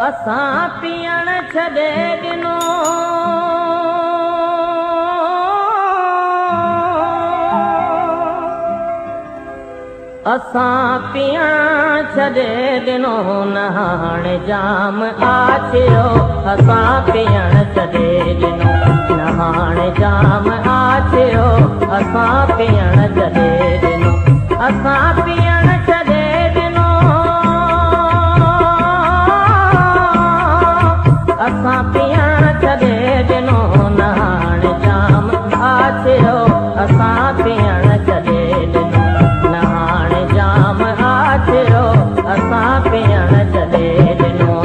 असां पीअण छॾे ॾिनो असां पीअण छॾे ॾिनो न हाणे जाम आछियो असां पीअण छॾे ॾिनो न हाणे जाम आछियो असां पीअण छॾे ॾिनो असां पीअण छॾे ॾिनो असां पीअण छॾे ॾिनो न हाणे जाम आछियो असां पीअण छॾे ॾिनो न हाणे जाम आछियो असां पीअण छॾे ॾिनो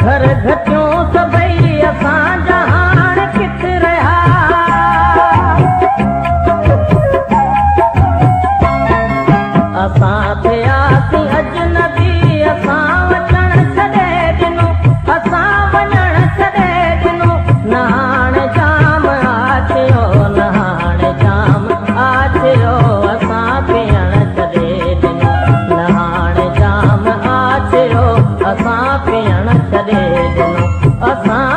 घर घटियो सभई असां जहान किथ रहा असां थियासीं अजनबी असां वञण छॾे ॾिनो असां वञण छॾे ॾिनो न हाणे जाम आछियो न हाणे जाम आछियो असां पीअण छॾे ॾिनो न हाणे जाम आछियो असां पीअण छॾे ॾिनो असां